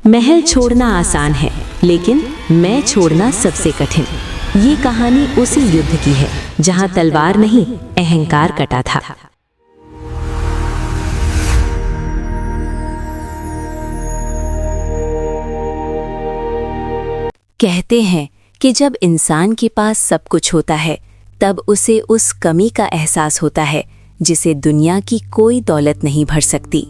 महल छोड़ना आसान है, लेकिन मैं छोड़ना सबसे कठिन। ये कहानी उसी युद्ध की है जहां तलवार नहीं, अहंकार कटा था। कहते हैं कि जब इंसान के पास सब कुछ होता है, तब उसे उस कमी का एहसास होता है जिसे दुनिया की कोई दौलत नहीं भर सकती।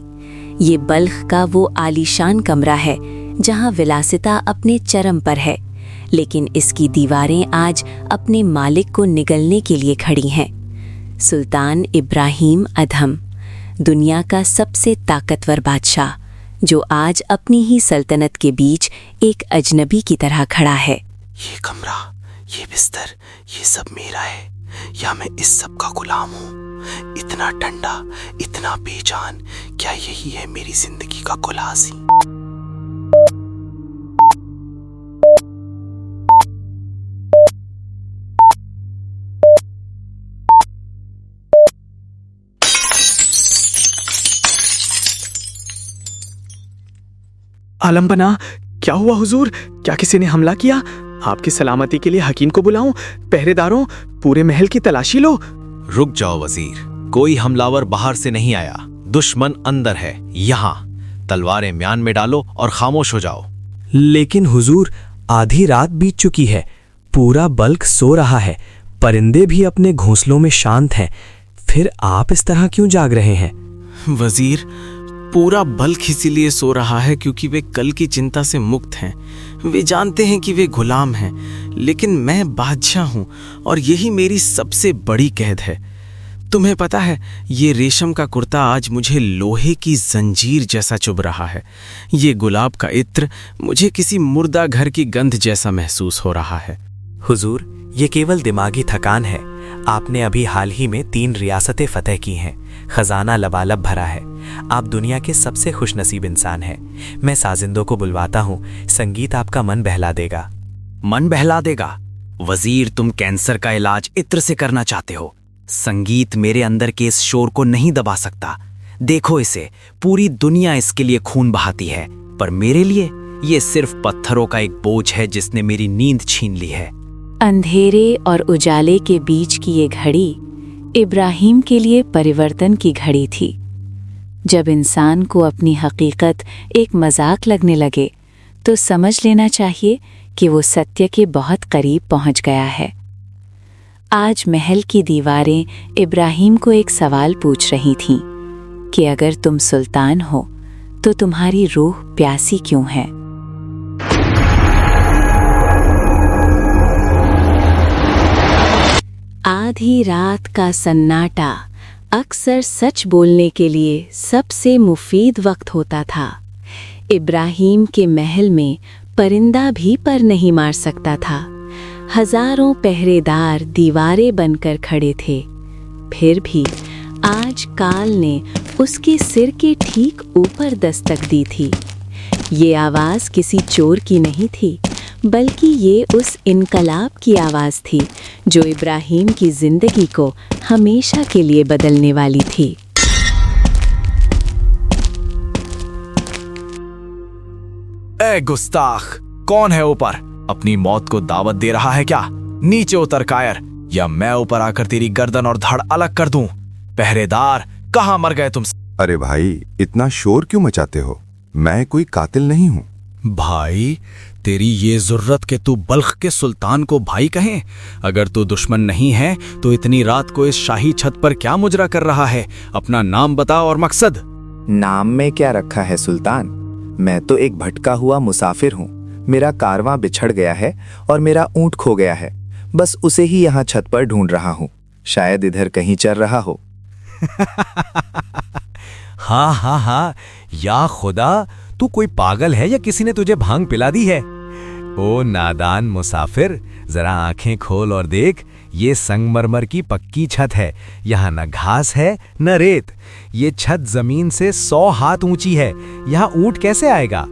ये बल्ख का वो आलीशान कमरा है जहां विलासिता अपने चरम पर है, लेकिन इसकी दीवारें आज अपने मालिक को निगलने के लिए खड़ी हैं। सुल्तान इब्राहिम अधम, दुनिया का सबसे ताकतवर बादशाह, जो आज अपनी ही सल्तनत के बीच एक अजनबी की तरह खड़ा है। ये कमरा, ये बिस्तर, ये सब मेरा है या मैं इस सब का गुलाम हूँ? इतना ठंडा, इतना बेजान, क्या यही है मेरी जिंदगी का खुलासी? आलम बना, क्या हुआ हुजूर? क्या किसी ने हमला किया? आपकी सलामती के लिए हकीम को बुलाऊं? पहरेदारों, पूरे महल की तलाशी लो। रुक जाओ वजीर, कोई हमलावर बाहर से नहीं आया, दुश्मन अंदर है। यहाँ तलवारें म्यान में डालो और खामोश हो जाओ। लेकिन हुजूर, आधी रात बीत चुकी है, पूरा बल्क सो रहा है, परिंदे भी अपने घोंसलों में शांत हैं, फिर आप इस तरह क्यों जाग रहे हैं? वजीर, पूरा बल्क इसीलिए सो रहा है क्योंकि वे कल की चिंता से मुक्त हैं। वे जानते हैं कि वे गुलाम हैं, लेकिन मैं बादशाह हूं और यही मेरी सबसे बड़ी कैद है। तुम्हें पता है, ये रेशम का कुर्ता आज मुझे लोहे की जंजीर जैसा चुभ रहा है। ये गुलाब का इत्र मुझे किसी मुर्दा घर की गंध जैसा महसूस हो रहा है। हुजूर, ये केवल दिमागी थकान है। आपने अभी हाल ही में 3 रियासतें फतह की हैं, खजाना लबालब भरा है। आप दुनिया के सबसे खुशनसीब इंसान हैं। मैं साजिंदों को बुलवाता हूँ, संगीत आपका मन बहला देगा। मन बहला देगा? वजीर, तुम कैंसर का इलाज इत्र से करना चाहते हो। संगीत मेरे अंदर के इस शोर को नहीं दबा सकता। देखो इसे, पूरी दुनिया इसके लिए खून बहाती है, पर मेरे लिए ये सिर्फ पत्थरों का एक बोझ है जिसने मेरी नींद छीन ली है। अंधेरे और उजाले के बीच की ये घड़ी इब्राहिम के लिए परिवर्तन की घड़ी थी। जब इंसान को अपनी हकीकत एक मजाक लगने लगे, तो समझ लेना चाहिए कि वो सत्य के बहुत करीब पहुंच गया है। आज महल की दीवारें इब्राहिम को एक सवाल पूछ रही थीं कि अगर तुम सुल्तान हो, तो तुम्हारी रूह प्यासी क्यों है? आधी रात का सन्नाटा अक्सर सच बोलने के लिए सबसे मुफीद वक्त होता था। इब्राहिम के महल में परिंदा भी पर नहीं मार सकता था। हजारों पहरेदार दीवारें बनकर खड़े थे, फिर भी आज काल ने उसके सिर के ठीक ऊपर दस्तक दी थी। ये आवाज़ किसी चोर की नहीं थी, बल्कि ये उस इनकलाब की आवाज़ थी जो इब्राहिम की जिंदगी को हमेशा के लिए बदलने वाली थी। ए गुस्ताख, कौन है ऊपर? अपनी मौत को दावत दे रहा है क्या? नीचे उतर कायर, या मैं ऊपर आकर तेरी गर्दन और धड़ अलग कर दूं। पहरेदार, कहां मर गए तुम? अरे भाई, इतना शोर क्यों मचाते हो? मैं कोई कातिल नहीं हूँ। भाई, तेरी ये जुर्रत के तू बल्ख के सुल्तान को भाई कहें? अगर तू दुश्मन नहीं है तो इतनी रात को इस शाही छत पर क्या मुजरा कर रहा है? अपना नाम बता और मकसद। नाम में क्या रखा है सुल्तान? मैं तो एक भटका हुआ मुसाफिर हूँ। मेरा कारवां बिछड़ गया है और मेरा ऊंट खो गया है। बस उसे ही यहाँ छत पर ढूंढ रहा हूँ। शायद इधर कहीं चल रहा हो। हाँ हाँ हाँ, या खुदा, तू कोई पागल है या किसी ने तुझे भांग पिला दी है? ओ नादान मुसाफिर, जरा आंखें खोल और देख, ये संगमरमर की पक्की छत है। यहाँ न घास है न रेत। ये छत जमीन से 100 हाथ ऊंची है। यहाँ ऊंट कैसे आएगा?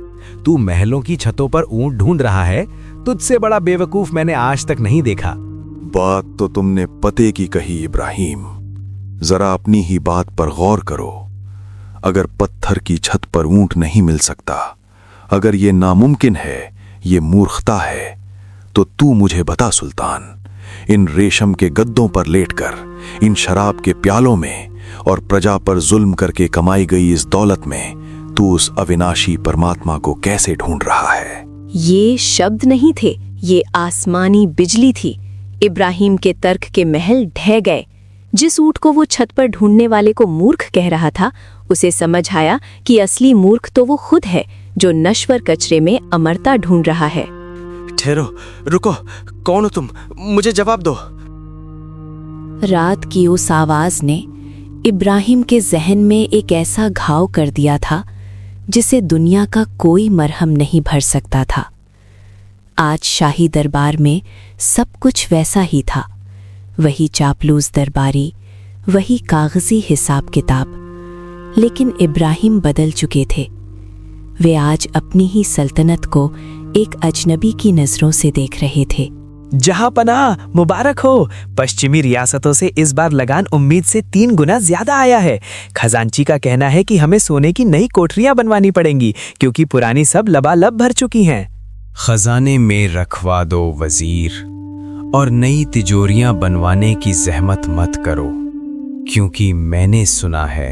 तू महलों की छतों पर ऊंट ढूंढ रहा है? तुझसे बड़ा बेवकूफ मैंने आज तक नहीं देखा। बात तो तुमने पते की कही इब्राहिम। जरा अपनी ही बात पर गौर करो। अगर पत्थर की छत पर ऊंट नहीं मिल सकता, अगर ये नामुमकिन है, ये मूर्खता है, तो तू मुझे बता सुल्तान, इन रेशम के गद्दों पर लेटकर, इन शराब के प्यालों में और प्रजा पर जुल्म करके कमाई गई इस दौलत में तू उस अविनाशी परमात्मा को कैसे ढूंढ रहा है? ये शब्द नहीं थे, ये आसमानी बिजली थी। इब्राहिम के तर्क के महल ढह गए। जिस ऊंट को वो छत पर ढूंढने वाले को मूर्ख कह रहा था, उसे समझ आया कि असली मूर्ख तो वो खुद है, जो नश्वर कचरे में अमरता ढूंढ रहा है। ठहरो, रुको, कौन हो तुम? मुझे जवाब दो। रात की उस आवाज ने इब्राहिम के जहन में एक ऐसा घाव कर दिया था जिसे दुनिया का कोई मरहम नहीं भर सकता था। आज शाही दरबार में सब कुछ वैसा ही था, वही चापलूस दरबारी, वही कागजी हिसाब किताब। लेकिन इब्राहिम बदल चुके थे। वे आज अपनी ही सल्तनत को एक अजनबी की नजरों से देख रहे थे। जहां पनाह मुबारक हो। पश्चिमी रियासतों से इस बार लगान उम्मीद से 3 गुना ज्यादा आया है। खजांची का कहना है कि हमें सोने की नई कोठरियां बनवानी पड़ेंगी, क्योंकि पुरानी सब लबालब भर चुकी हैं। खजाने में रखवा दो वजीर, और नई तिजोरियां बनवाने की जहमत मत करो, क्योंकि मैंने सुना है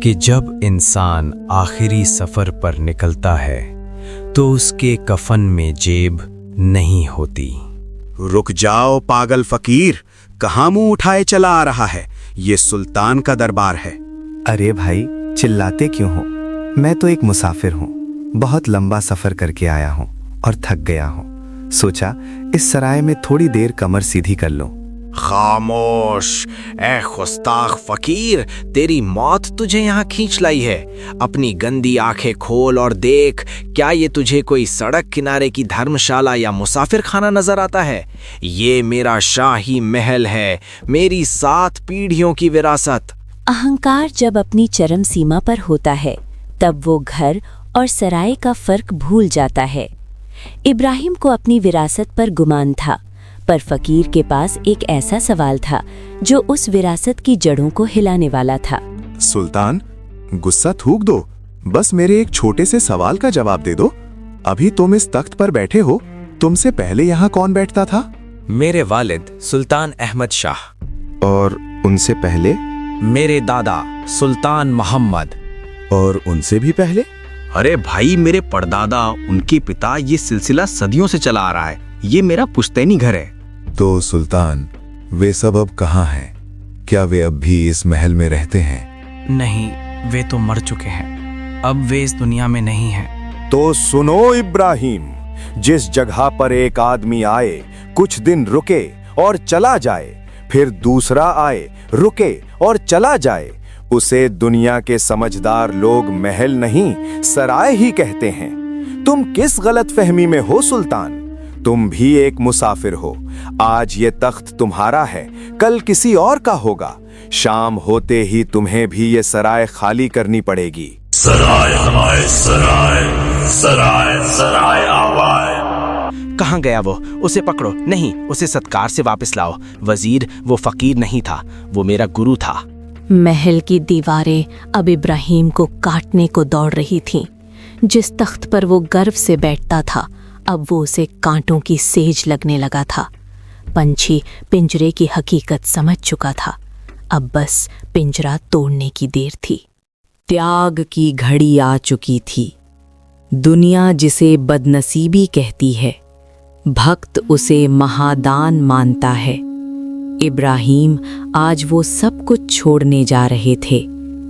कि जब इंसान आखिरी सफर पर निकलता है तो उसके कफन में जेब नहीं होती। रुक जाओ पागल फकीर, कहाँ मुंह उठाए चला आ रहा है? ये सुल्तान का दरबार है। अरे भाई, चिल्लाते क्यों हो? मैं तो एक मुसाफिर हूँ, बहुत लंबा सफर करके आया हूँ और थक गया हूँ। सोचा इस सराय में थोड़ी देर कमर सीधी कर लूं। खामोश, ए गुस्ताख फकीर, तेरी मौत तुझे यहाँ खींच लाई है। अपनी गंदी आंखें खोल और देख, क्या ये तुझे कोई सड़क किनारे की धर्मशाला या मुसाफिर खाना नजर आता है? ये मेरा शाही महल है, मेरी 7 पीढ़ियों की विरासत। अहंकार जब अपनी चरम सीमा पर होता है, तब वो घर और सराय का फर्क भूल जाता है। इब्राहिम को अपनी विरासत पर गुमान था, पर फकीर के पास एक ऐसा सवाल था जो उस विरासत की जड़ों को हिलाने वाला था। सुल्तान, गुस्सा थूक दो, बस मेरे एक छोटे से सवाल का जवाब दे दो। अभी तुम इस तख्त पर बैठे हो, तुमसे पहले यहाँ कौन बैठता था? मेरे वालिद सुल्तान अहमद शाह। और उनसे पहले? मेरे दादा सुल्तान मोहम्मद। और उनसे भी पहले? अरे भाई, मेरे परदादा, उनके पिता, ये सिलसिला सदियों से चला आ रहा है। ये मेरा पुश्तैनी घर है। तो सुल्तान, वे सब अब कहाँ हैं? क्या वे अब भी इस महल में रहते हैं? नहीं, वे तो मर चुके हैं। अब वे इस दुनिया में नहीं हैं। तो सुनो इब्राहिम, जिस जगह पर एक आदमी आए, कुछ दिन रुके और चला जाए, फिर दूसरा आए, रुके और चला जाए, उसे दुनिया के समझदार लोग महल नहीं, सराय ही कहते हैं। तुम किस गलतफहमी में हो सुल्तान? तुम भी एक मुसाफिर हो। आज ये तख्त तुम्हारा है, कल किसी और का होगा। शाम होते ही तुम्हें भी ये सराय खाली करनी पड़ेगी। सराय हमारे सराय, सराय सराय आवाज़। कहाँ गया वो? उसे पकड़ो। नहीं, उसे सत्कार से वापस लाओ। वजीर, वो फकीर नहीं था, वो मेरा गुरु था। महल की दीवारें अब इब्राहिम को काटने को दौड़ रही थीं। जिस तख्त पर वो गर्व से बैठता था, अब वो उसे कांटों की सेज लगने लगा था। पंछी पिंजरे की हकीकत समझ चुका था, अब बस पिंजरा तोड़ने की देर थी। त्याग की घड़ी आ चुकी थी। दुनिया जिसे बदनसीबी कहती है, भक्त उसे महादान मानता है। इब्राहिम आज वो सब कुछ छोड़ने जा रहे थे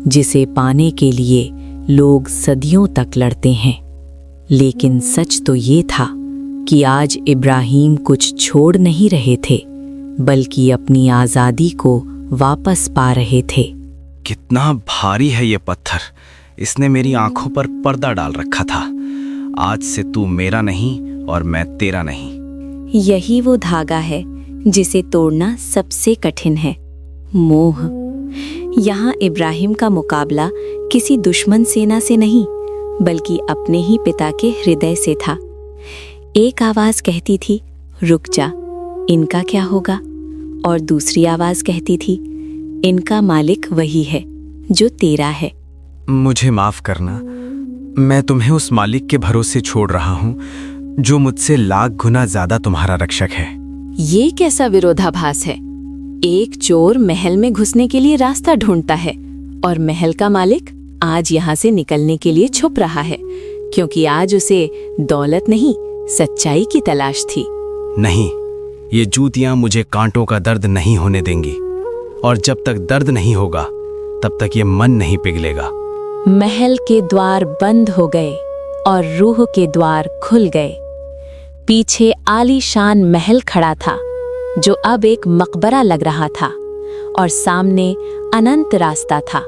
जिसे पाने के लिए लोग सदियों तक लड़ते हैं। लेकिन सच तो ये था कि आज इब्राहिम कुछ छोड़ नहीं रहे थे, बल्कि अपनी आज़ादी को वापस पा रहे थे। कितना भारी है ये पत्थर, इसने मेरी आंखों पर पर्दा डाल रखा था। आज से तू मेरा नहीं और मैं तेरा नहीं। यही वो धागा है जिसे तोड़ना सबसे कठिन है, मोह। यहाँ इब्राहिम का मुकाबला किसी दुश्मन सेना से नहीं, बल्कि अपने ही पिता के हृदय से था। एक आवाज कहती थी, रुक जा, इनका क्या होगा? और दूसरी आवाज कहती थी, इनका मालिक वही है जो तेरा है। मुझे माफ करना, मैं तुम्हें उस मालिक के भरोसे छोड़ रहा हूं जो मुझसे लाख गुना ज्यादा तुम्हारा रक्षक है। ये कैसा विरोधाभास है? एक चोर महल में घुसने के लिए रास्ता ढूंढता है और महल का मालिक आज यहाँ से निकलने के लिए छुप रहा है, क्योंकि आज उसे दौलत नहीं सच्चाई की तलाश थी। नहीं, ये जूतियां मुझे कांटों का दर्द नहीं होने देंगी, और जब तक दर्द नहीं होगा तब तक ये मन नहीं पिघलेगा। महल के द्वार बंद हो गए और रूह के द्वार खुल गए। पीछे आलीशान महल खड़ा था जो अब एक मकबरा लग रहा था, और सामने अनंत रास्ता था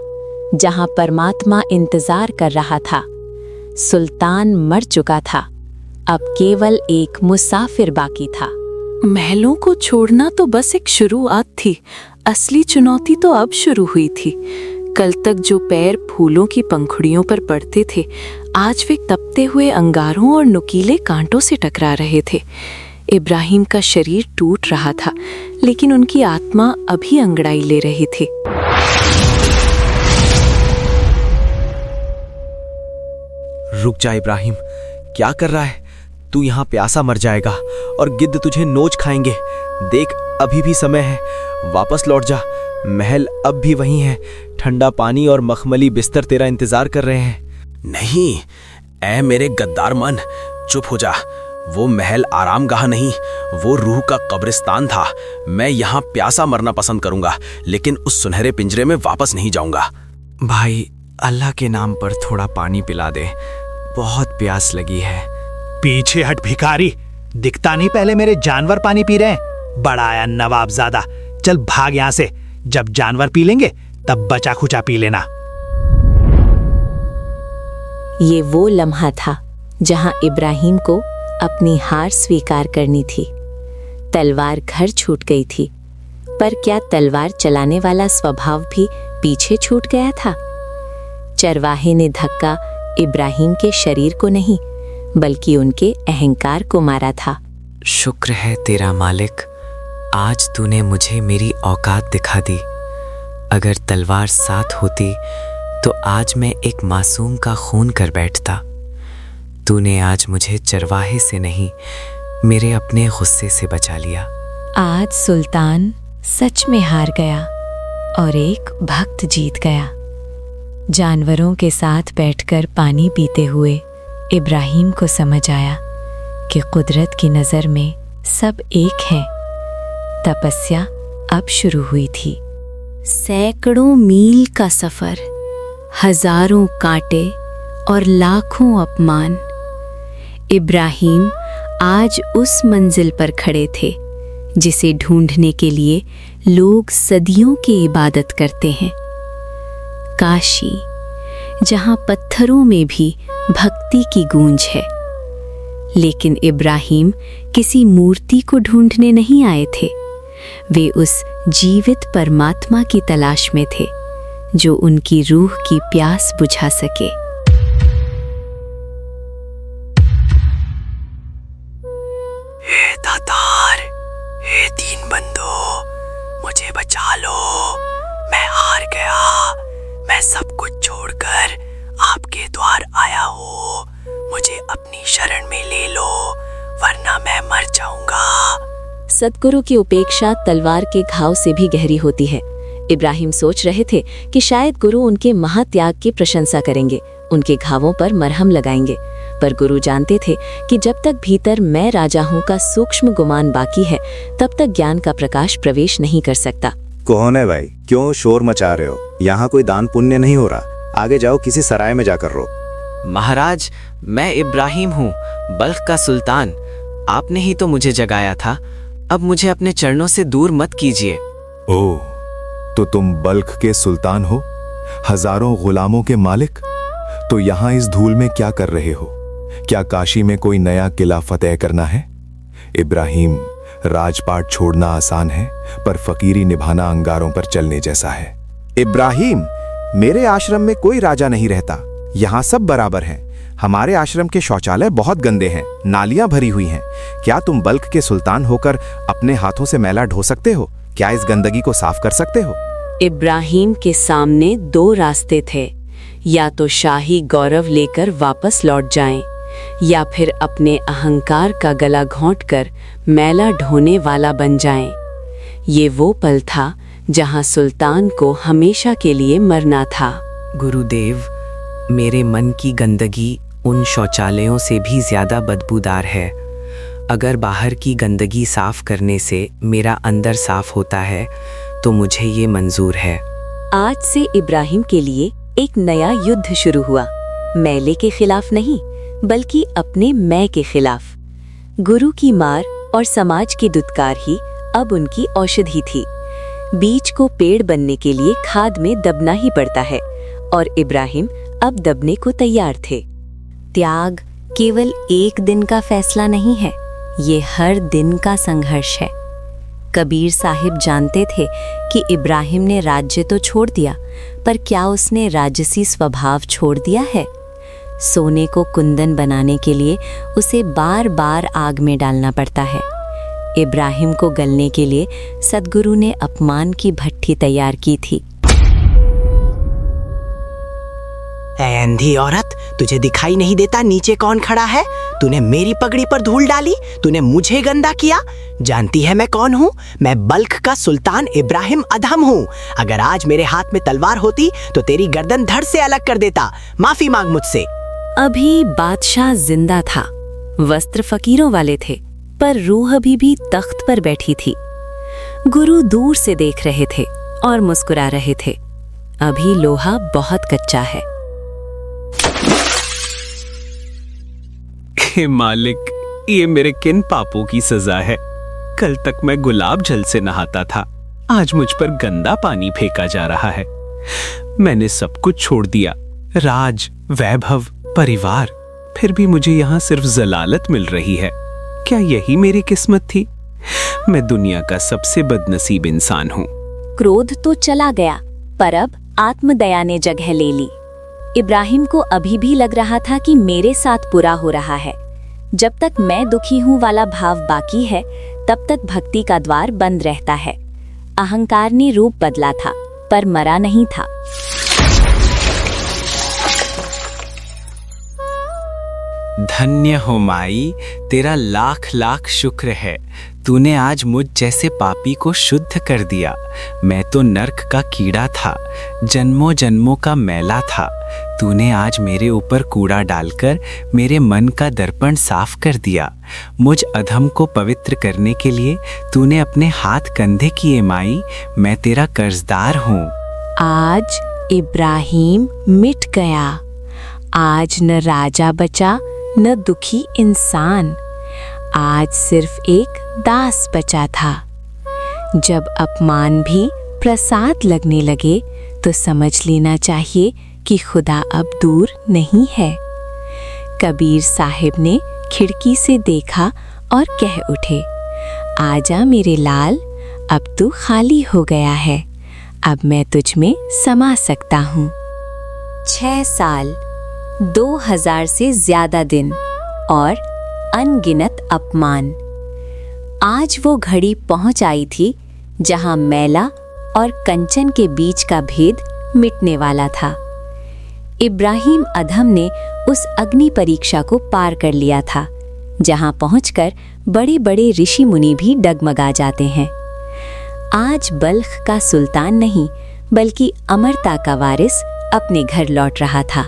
जहां परमात्मा इंतजार कर रहा था। सुल्तान मर चुका था, अब केवल एक मुसाफिर बाकी था। महलों को छोड़ना तो बस एक शुरुआत थी, असली चुनौती तो अब शुरू हुई थी। कल तक जो पैर फूलों की पंखुड़ियों पर पड़ते थे, आज वे तपते हुए अंगारों और नुकीले कांटों से टकरा रहे थे। इब्राहिम का शरीर टूट रहा था, लेकिन उनकी आत्मा अभी अंगड़ाई ले रही थी। रुक जा इब्राहिम, क्या कर रहा है? तू यहाँ प्यासा मर जाएगा और गिद्ध तुझे नोच खाएंगे। देख, अभी भी समय है, वापस लौट जा। महल अब भी वही है, ठंडा पानी और मखमली बिस्तर तेरा इंतजार कर रहे हैं। नहीं, ऐ मेरे गद्दार मन, चुप हो जा। वो महल आरामगाह नहीं, वो रूह का कब्रिस्तान था। मैं यहाँ प्यासा मरना पसंद करूंगा, लेकिन उस सुनहरे पिंजरे में वापस नहीं जाऊंगा। भाई, अल्लाह के नाम पर थोड़ा पानी पिला दे, बहुत प्यास लगी है। पीछे हट भिखारी, दिखता नहीं पहले मेरे जानवर पानी पी रहे हैं? बड़ा आया नवाबजादा, चल भाग यहाँ से। जब जानवर पी लेंगे तब बचा खुचा पी लेना। ये वो लम्हा था जहां इब्राहिम को अपनी हार स्वीकार करनी थी। तलवार घर छूट गई थी, पर क्या तलवार चलाने वाला स्वभाव भी पीछे छूट गया था? चरवाहे ने धक्का इब्राहिम के शरीर को नहीं, बल्कि उनके अहंकार को मारा था। शुक्र है तेरा मालिक, आज तूने मुझे मेरी औकात दिखा दी। अगर तलवार साथ होती तो आज मैं एक मासूम का खून कर बैठता। तूने आज मुझे चरवाहे से नहीं, मेरे अपने गुस्से से बचा लिया। आज सुल्तान सच में हार गया और एक भक्त जीत गया। जानवरों के साथ बैठकर पानी पीते हुए इब्राहिम को समझ आया कि कुदरत की नज़र में सब एक हैं। तपस्या अब शुरू हुई थी। सैकड़ों मील का सफर, हजारों कांटे और लाखों अपमान। इब्राहिम आज उस मंजिल पर खड़े थे जिसे ढूंढने के लिए लोग सदियों की इबादत करते हैं। काशी, जहां पत्थरों में भी भक्ति की गूंज है। लेकिन इब्राहिम किसी मूर्ति को ढूंढने नहीं आए थे, वे उस जीवित परमात्मा की तलाश में थे जो उनकी रूह की प्यास बुझा सके। हे दातार, हे दीन बंदो, मुझे बचा लो, मैं हार गया। मैं सब कुछ छोड़कर आपके द्वार आया हूँ, मुझे अपनी शरण में ले लो, वरना मैं मर जाऊंगा। सद्गुरु की उपेक्षा तलवार के घाव से भी गहरी होती है। इब्राहिम सोच रहे थे कि शायद गुरु उनके महात्याग की प्रशंसा करेंगे, उनके घावों पर मरहम लगाएंगे, पर गुरु जानते थे कि जब तक भीतर मैं राजा हूँ का सूक्ष्म गुमान बाकी है, तब तक ज्ञान का प्रकाश प्रवेश नहीं कर सकता। कौन है भाई, क्यों शोर मचा रहे हो? यहाँ कोई दान पुण्य नहीं हो रहा, आगे जाओ, किसी सराय में जाकर रो। महाराज, मैं इब्राहिम हूँ, बल्ख का सुल्तान। आपने ही तो मुझे जगाया था, अब मुझे अपने चरणों से दूर मत कीजिए। ओह, तो तुम बल्ख के सुल्तान हो, हजारों गुलामों के मालिक? तो यहाँ इस धूल में क्या कर रहे हो? क्या काशी में कोई नया किला फतेह करना है? इब्राहिम, राजपाट छोड़ना आसान है, पर फकीरी निभाना अंगारों पर चलने जैसा है। इब्राहिम, मेरे आश्रम में कोई राजा नहीं रहता, यहाँ सब बराबर हैं। हमारे आश्रम के शौचालय बहुत गंदे हैं, नालियां भरी हुई हैं। क्या तुम बल्ख के सुल्तान होकर अपने हाथों से मैला ढो सकते हो? क्या इस गंदगी को साफ कर सकते हो? इब्राहिम के सामने दो रास्ते थे, या तो शाही गौरव लेकर वापस लौट जाएं, या फिर अपने अहंकार का गला घोंटकर मैला ढोने वाला बन जाएं। ये वो पल था जहां सुल्तान को हमेशा के लिए मरना था। गुरुदेव, मेरे मन की गंदगी उन शौचालयों से भी ज्यादा बदबूदार है। अगर बाहर की गंदगी साफ करने से मेरा अंदर साफ होता है तो मुझे ये मंजूर है। आज से इब्राहिम के लिए एक नया युद्ध शुरू हुआ, मैले के खिलाफ नहीं बल्कि अपने मैं के खिलाफ। गुरु की मार और समाज की दुत्कार ही अब उनकी औषधि थी। बीज को पेड़ बनने के लिए खाद में दबना ही पड़ता है और इब्राहिम अब दबने को तैयार थे। त्याग केवल एक दिन का फैसला नहीं है, ये हर दिन का संघर्ष है। कबीर साहिब जानते थे कि इब्राहिम ने राज्य तो छोड़ दिया, पर क्या उसने राजसी स्वभाव छोड़ दिया है? सोने को कुंदन बनाने के लिए उसे बार बार आग में डालना पड़ता है। इब्राहिम को गलने के लिए सद्गुरु ने अपमान की भट्ठी तैयार की थी। ऐ अंधी औरत, तुझे दिखाई नहीं देता नीचे कौन खड़ा है? तूने मेरी पगड़ी पर धूल डाली, तूने मुझे गंदा किया। जानती है मैं कौन हूँ? मैं बल्ख का सुल्तान इब्राहिम अधम हूँ। अगर आज मेरे हाथ में तलवार होती तो तेरी गर्दन धड़ से अलग कर देता। माफी मांग मुझसे। अभी बादशाह जिंदा था, वस्त्र फकीरों वाले थे, पर रूह अभी भी तख्त पर बैठी थी। गुरु दूर से देख रहे थे और मुस्कुरा रहे थे। अभी लोहा बहुत कच्चा है। हे मालिक, ये मेरे किन पापों की सजा है? कल तक मैं गुलाब जल से नहाता था, आज मुझ पर गंदा पानी फेंका जा रहा है। मैंने सब कुछ छोड़ दिया, राज, वैभव, परिवार, फिर भी मुझे यहाँ सिर्फ जलालत मिल रही है। क्या यही मेरी किस्मत थी? मैं दुनिया का सबसे बदनसीब इंसान हूँ। क्रोध तो चला गया, पर अब आत्मदया ने जगह ले ली। इब्राहिम को अभी भी लग रहा था कि मेरे साथ बुरा हो रहा है। जब तक मैं दुखी हूँ वाला भाव बाकी है, तब तक भक्ति का द्वार बंद रहता है। अहंकार ने रूप बदला था, पर मरा नहीं था। धन्य हो माई, तेरा लाख लाख शुक्र है। तूने आज मुझ जैसे पापी को शुद्ध कर दिया। मैं तो नर्क का कीड़ा था, जन्मों जन्मों का मैला था। तूने आज मेरे ऊपर कूड़ा डालकर मेरे मन का दर्पण साफ कर दिया। मुझ अधम को पवित्र करने के लिए तूने अपने हाथ कंधे किए माई। मैं तेरा कर्जदार हूँ। आज इब्राहिम मिट गया। आज न राजा बचा न दुखी इंसान। आज सिर्फ एक दास बचा था। जब अपमान भी प्रसाद लगने लगे तो समझ लेना चाहिए कि खुदा अब दूर नहीं है। कबीर साहिब ने खिड़की से देखा और कह उठे, आजा मेरे लाल, अब तू खाली हो गया है। अब मैं तुझ में समा सकता हूँ। 6 साल, 2000 से ज्यादा दिन और अनगिनत अपमान। आज वो घड़ी पहुंच आई थी जहां मैला और कंचन के बीच का भेद मिटने वाला था। इब्राहिम अधम ने उस अग्नि परीक्षा को पार कर लिया था, जहां पहुंचकर बड़े बड़े ऋषि मुनि भी डगमगा जाते हैं। आज बल्ख का सुल्तान नहीं बल्कि अमरता का वारिस अपने घर लौट रहा था।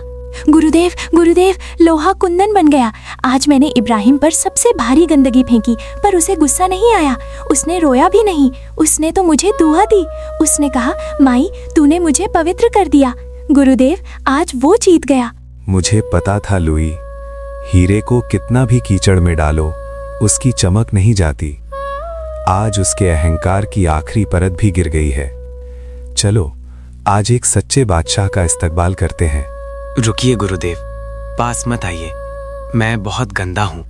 गुरुदेव, गुरुदेव, लोहा कुंदन बन गया। आज मैंने इब्राहिम पर सबसे भारी गंदगी फेंकी, पर उसे गुस्सा नहीं आया। उसने रोया भी नहीं। उसने तो मुझे दुआ दी। उसने कहा, माई, तूने मुझे पवित्र कर दिया। गुरुदेव, आज वो जीत गया। मुझे पता था लुई, हीरे को कितना भी कीचड़ में डालो, उसकी चमक नहीं जाती। आज उसके अहंकार की आखिरी परत भी गिर गई है। चलो, आज एक सच्चे बादशाह का इस्तकबाल करते हैं। रुकिए गुरुदेव, पास मत आइए। मैं बहुत गंदा हूँ।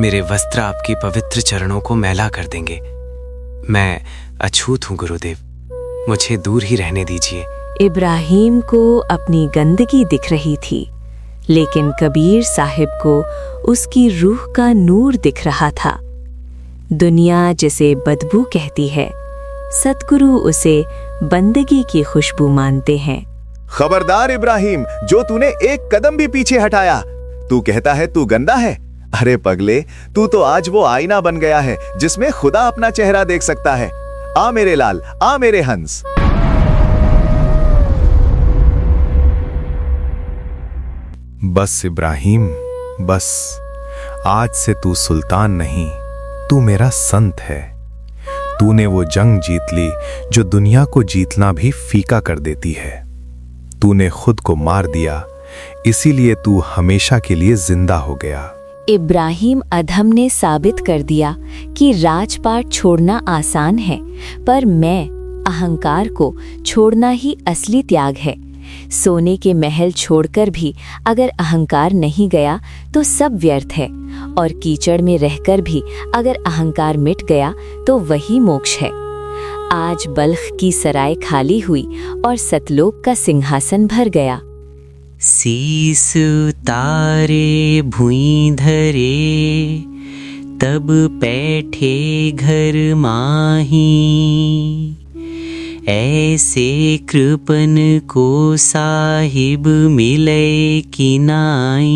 मेरे वस्त्र आपकी पवित्र चरणों को मैला कर देंगे। मैं अछूत हूँ गुरुदेव, मुझे दूर ही रहने दीजिए। इब्राहिम को अपनी गंदगी दिख रही थी, लेकिन कबीर साहिब को उसकी रूह का नूर दिख रहा था। दुनिया जिसे बदबू कहती है, सतगुरु उसे बंदगी की खुशबू मानते हैं। खबरदार इब्राहिम, जो तूने एक कदम भी पीछे हटाया। तू कहता है तू गंदा है। अरे पगले, तू तो आज वो आईना बन गया है जिसमें खुदा अपना चेहरा देख सकता है। आ मेरे लाल, आ मेरे हंस। बस इब्राहिम, बस। आज से तू सुल्तान नहीं, तू मेरा संत है। तूने वो जंग जीत ली जो दुनिया को जीतना भी फीका कर देती है। तूने खुद को मार दिया, इसीलिए तू हमेशा के लिए जिंदा हो गया। इब्राहिम अधम ने साबित कर दिया कि राजपाट छोड़ना आसान है, पर मैं अहंकार को छोड़ना ही असली त्याग है। सोने के महल छोड़कर भी अगर अहंकार नहीं गया तो सब व्यर्थ है, और कीचड़ में रहकर भी अगर अहंकार मिट गया तो वही मोक्ष है। आज बल्ख की सराय खाली हुई और सतलोक का सिंहासन भर गया। शीस तारे भुई धरे, तब बैठे घर माही। ऐसे कृपन को साहिब मिले कि नाई।